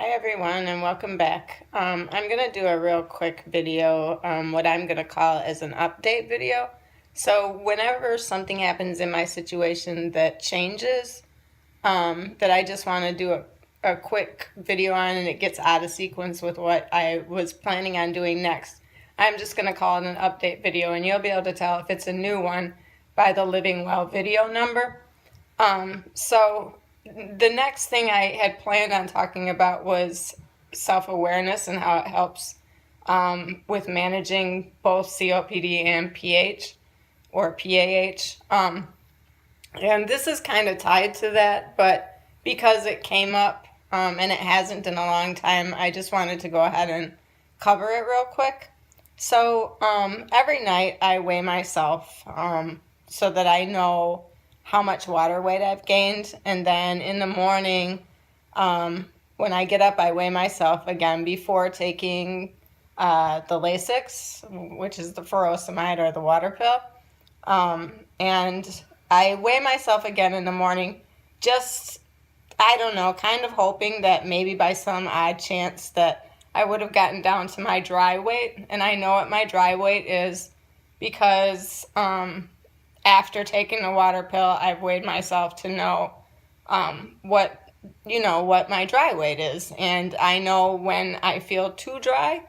Hi everyone and welcome back. I'm going to do a real quick video, what I'm going to call as an update video. So whenever something happens in my situation that changes, that I just want to do a quick video on and it gets out of sequence with what I was planning on doing next, I'm just going to call it an update video, and you'll be able to tell if it's a new one by the Living Well video number. So the next thing I had planned on talking about was self-awareness and how it helps with managing both COPD and PH or PAH. And this is kind of tied to that, but because it came up and it hasn't in a long time, I just wanted to go ahead and cover it real quick. So every night I weigh myself so that I know how much water weight I've gained, and then in the morning when I get up I weigh myself again before taking the Lasix, which is the furosemide or the water pill, and I weigh myself again in the morning, just, I don't know, kind of hoping that maybe by some odd chance that I would have gotten down to my dry weight. And I know what my dry weight is because after taking the water pill, I've weighed myself to know what my dry weight is. And I know when I feel too dry.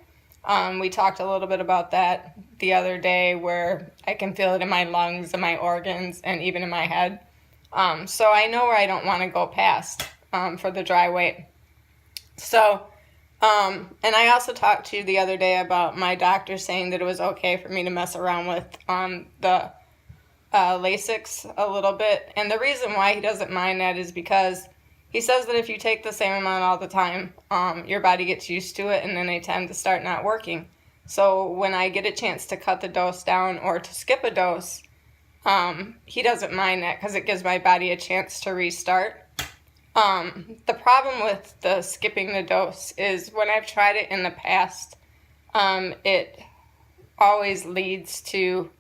We talked a little bit about that the other day, where I can feel it in my lungs and my organs and even in my head. So I know where I don't want to go past for the dry weight. So, and I also talked to you the other day about my doctor saying that it was okay for me to mess around with the Lasix a little bit. And the reason why he doesn't mind that is because he says that if you take the same amount all the time, your body gets used to it and then they tend to start not working. So when I get a chance to cut the dose down or to skip a dose, he doesn't mind that because it gives my body a chance to restart. The problem with the skipping the dose is when I've tried it in the past, it always leads to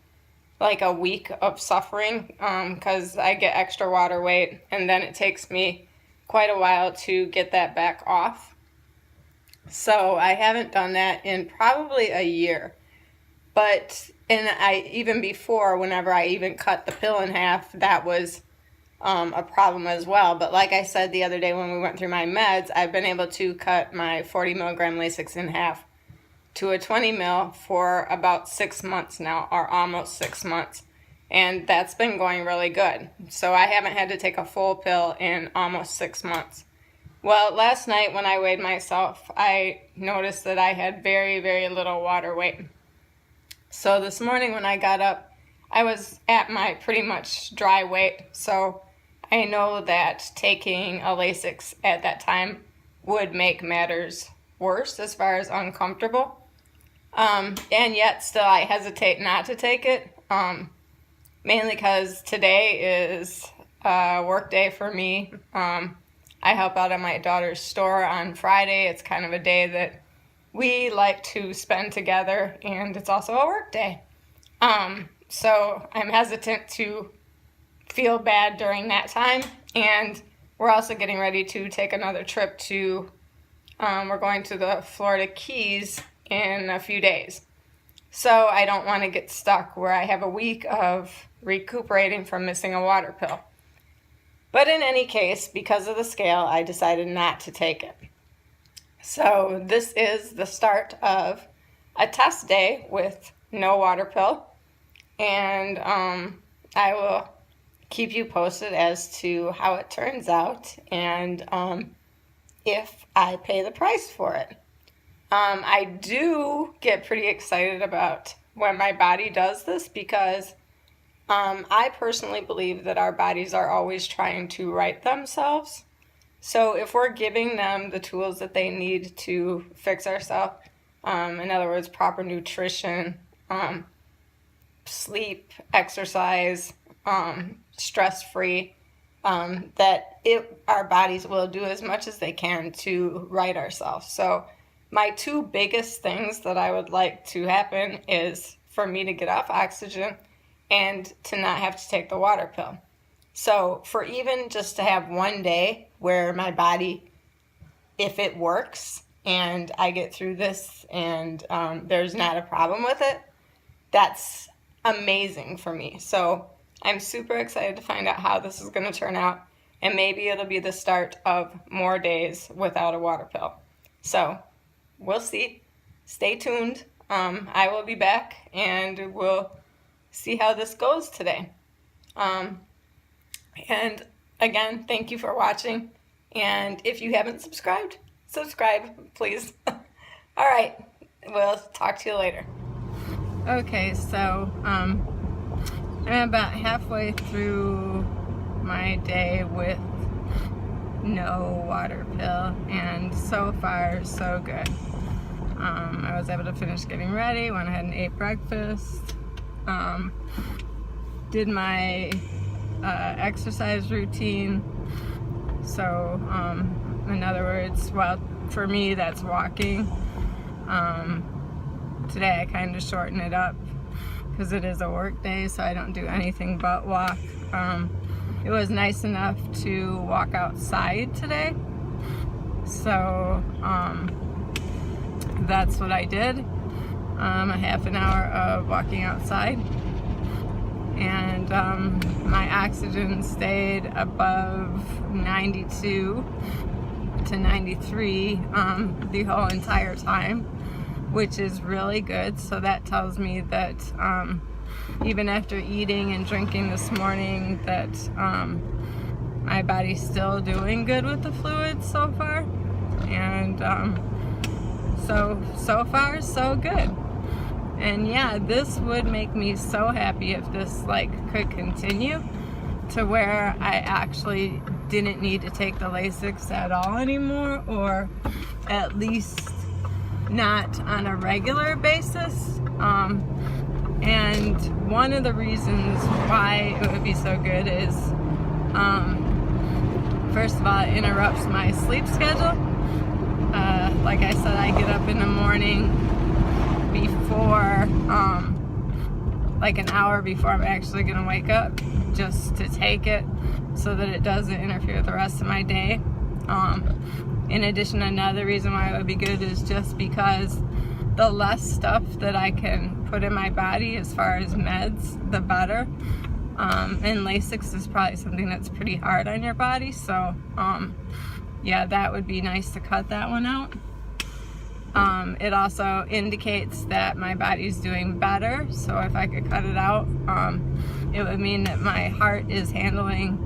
like a week of suffering because I get extra water weight and then it takes me quite a while to get that back off. So I haven't done that in probably a year. But even before, whenever I even cut the pill in half, that was a problem as well. But like I said the other day when we went through my meds, I've been able to cut my 40 milligram Lasix in half to a 20 mil for about 6 months now, or almost 6 months. And that's been going really good. So I haven't had to take a full pill in almost 6 months. Well, last night when I weighed myself, I noticed that I had very, very little water weight. So this morning when I got up, I was at my pretty much dry weight. So I know that taking a Lasix at that time would make matters worse as far as uncomfortable. And yet still I hesitate not to take it. Mainly because today is a work day for me. I help out at my daughter's store on Friday. It's kind of a day that we like to spend together, and it's also a work day. So I'm hesitant to feel bad during that time. And we're also getting ready to take another trip to, we're going to the Florida Keys in a few days. So I don't want to get stuck where I have a week of recuperating from missing a water pill. But in any case, because of the scale, I decided not to take it. So this is the start of a test day with no water pill. And I will keep you posted as to how it turns out and if I pay the price for it. I do get pretty excited about when my body does this because I personally believe that our bodies are always trying to right themselves. So if we're giving them the tools that they need to fix ourselves, in other words, proper nutrition, sleep, exercise, stress-free, that our bodies will do as much as they can to right ourselves. So my two biggest things that I would like to happen is for me to get off oxygen and to not have to take the water pill. So for even just to have one day where my body if it works and I get through this and there's not a problem with it, that's amazing for me. So I'm super excited to find out how this is going to turn out, and maybe it'll be the start of more days without a water pill. So we'll see. Stay tuned. I will be back and we'll see how this goes today. And again, thank you for watching. And if you haven't subscribed, subscribe, please. All right, we'll talk to you later. Okay, so I'm about halfway through my day with no water pill, and so far so good. I was able to finish getting ready, went ahead and ate breakfast, did my exercise routine. So in other words, well, for me that's walking. Today I kind of shorten it up because it is a work day, so I don't do anything but walk. It was nice enough to walk outside today, so that's what I did. A half an hour of walking outside, and my oxygen stayed above 92 to 93 the whole entire time, which is really good. So that tells me that even after eating and drinking this morning, that my body's still doing good with the fluids so far. And so far so good. And yeah, this would make me so happy if this could continue to where I actually didn't need to take the Lasix at all anymore, or at least not on a regular basis. And one of the reasons why it would be so good is, first of all, it interrupts my sleep schedule. Like I said, I get up in the morning before, like an hour before I'm actually gonna wake up, just to take it so that it doesn't interfere with the rest of my day. In addition, another reason why it would be good is just because the less stuff that I can put in my body as far as meds, the better. And Lasix is probably something that's pretty hard on your body, so yeah, that would be nice to cut that one out. It also indicates that my body's doing better, so if I could cut it out, it would mean that my heart is handling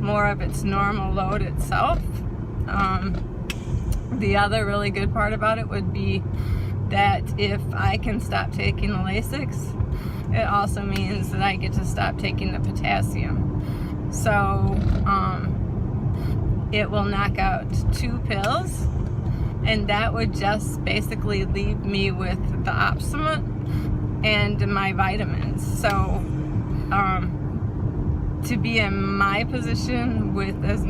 more of its normal load itself. The other really good part about it would be that if I can stop taking the Lasix, it also means that I get to stop taking the potassium. So it will knock out 2 pills, and that would just basically leave me with the Optimum and my vitamins. So to be in my position with as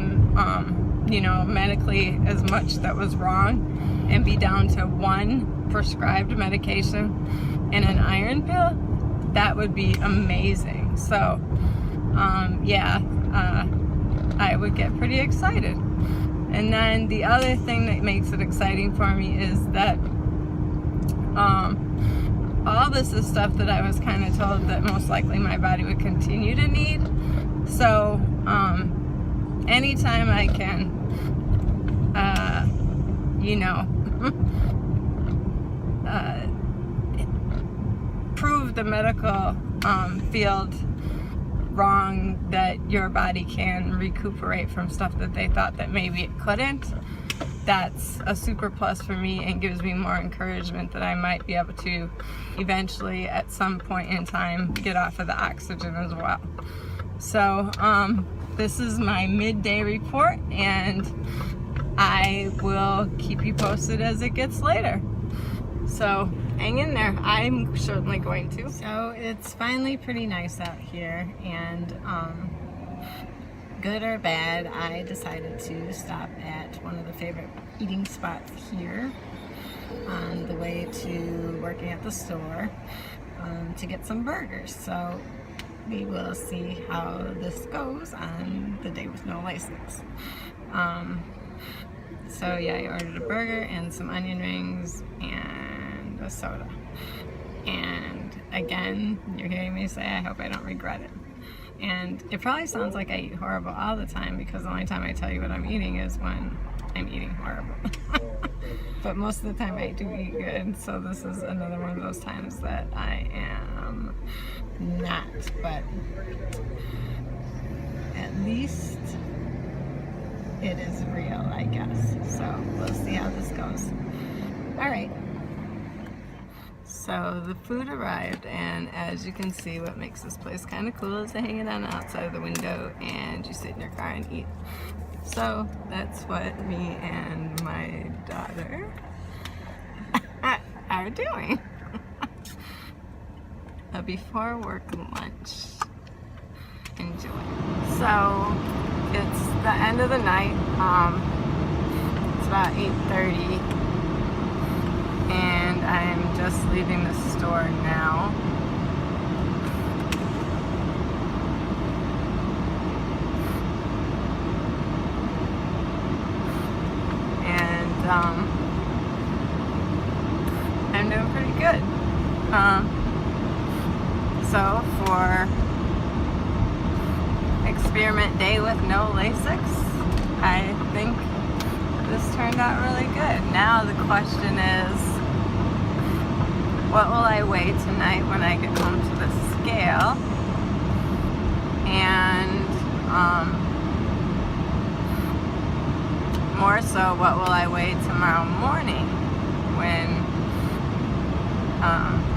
medically as much that was wrong, and be down to 1 prescribed medication and an iron pill, that would be amazing. So yeah, I would get pretty excited. And then the other thing that makes it exciting for me is that all this is stuff that I was kind of told that most likely my body would continue to need. So anytime I can prove the medical field wrong, that your body can recuperate from stuff that they thought that maybe it couldn't, that's a super plus for me, and gives me more encouragement that I might be able to eventually at some point in time get off of the oxygen as well. So this is my midday report, and I will keep you posted as it gets later. So hang in there. I'm certainly going to. So it's finally pretty nice out here, and good or bad, I decided to stop at one of the favorite eating spots here on the way to working at the store to get some burgers. So we will see how this goes on the day with no Lasix. So yeah, I ordered a burger and some onion rings and a soda. And again, you're hearing me say, I hope I don't regret it. And it probably sounds like I eat horrible all the time, because the only time I tell you what I'm eating is when I'm eating horrible. But most of the time I do eat good, so this is another one of those times that I am not. But at least it is real, I guess. So we'll see how this goes. All right. So the food arrived, and as you can see, what makes this place kind of cool is they hang it on the outside of the window and you sit in your car and eat. So that's what me and my daughter are doing. A before work lunch. Enjoy. So it's the end of the night. It's about 8:30. And I'm just leaving the store now. And I'm doing pretty good. So for experiment day with no LASIX, I think this turned out really good. Now the question is, what will I weigh tonight when I get home to the scale? And more so, what will I weigh tomorrow morning when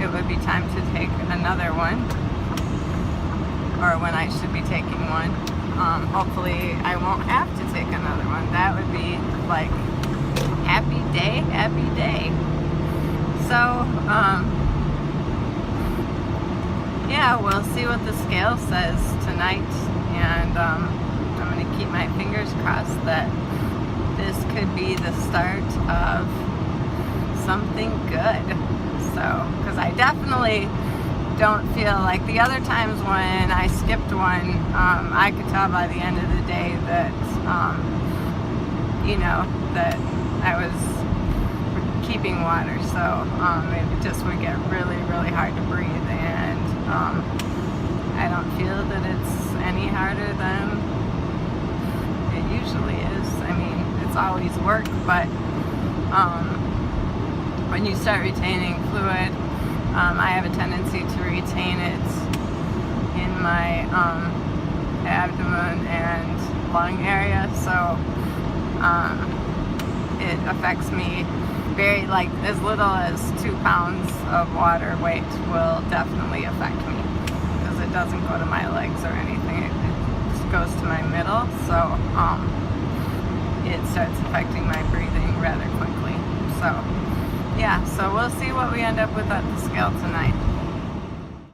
it would be time to take another one, or when I should be taking one. Hopefully I won't have to take another one. That would be like happy day, happy day. So yeah, we'll see what the scale says tonight, and I'm going to keep my fingers crossed that this could be the start of something good. So, because I definitely don't feel like the other times when I skipped one, I could tell by the end of the day that, you know, that I was keeping water. So it just would get really, really hard to breathe, and I don't feel that it's any harder than it usually is. I mean, it's always work, but when you start retaining fluid, I have a tendency to retain it in my abdomen and lung area, so it affects me very, like, as little as 2 pounds of water weight will definitely affect me, because it doesn't go to my legs or anything, it just goes to my middle, so it starts affecting my breathing rather quickly. So yeah, so we'll see what we end up with at the scale tonight.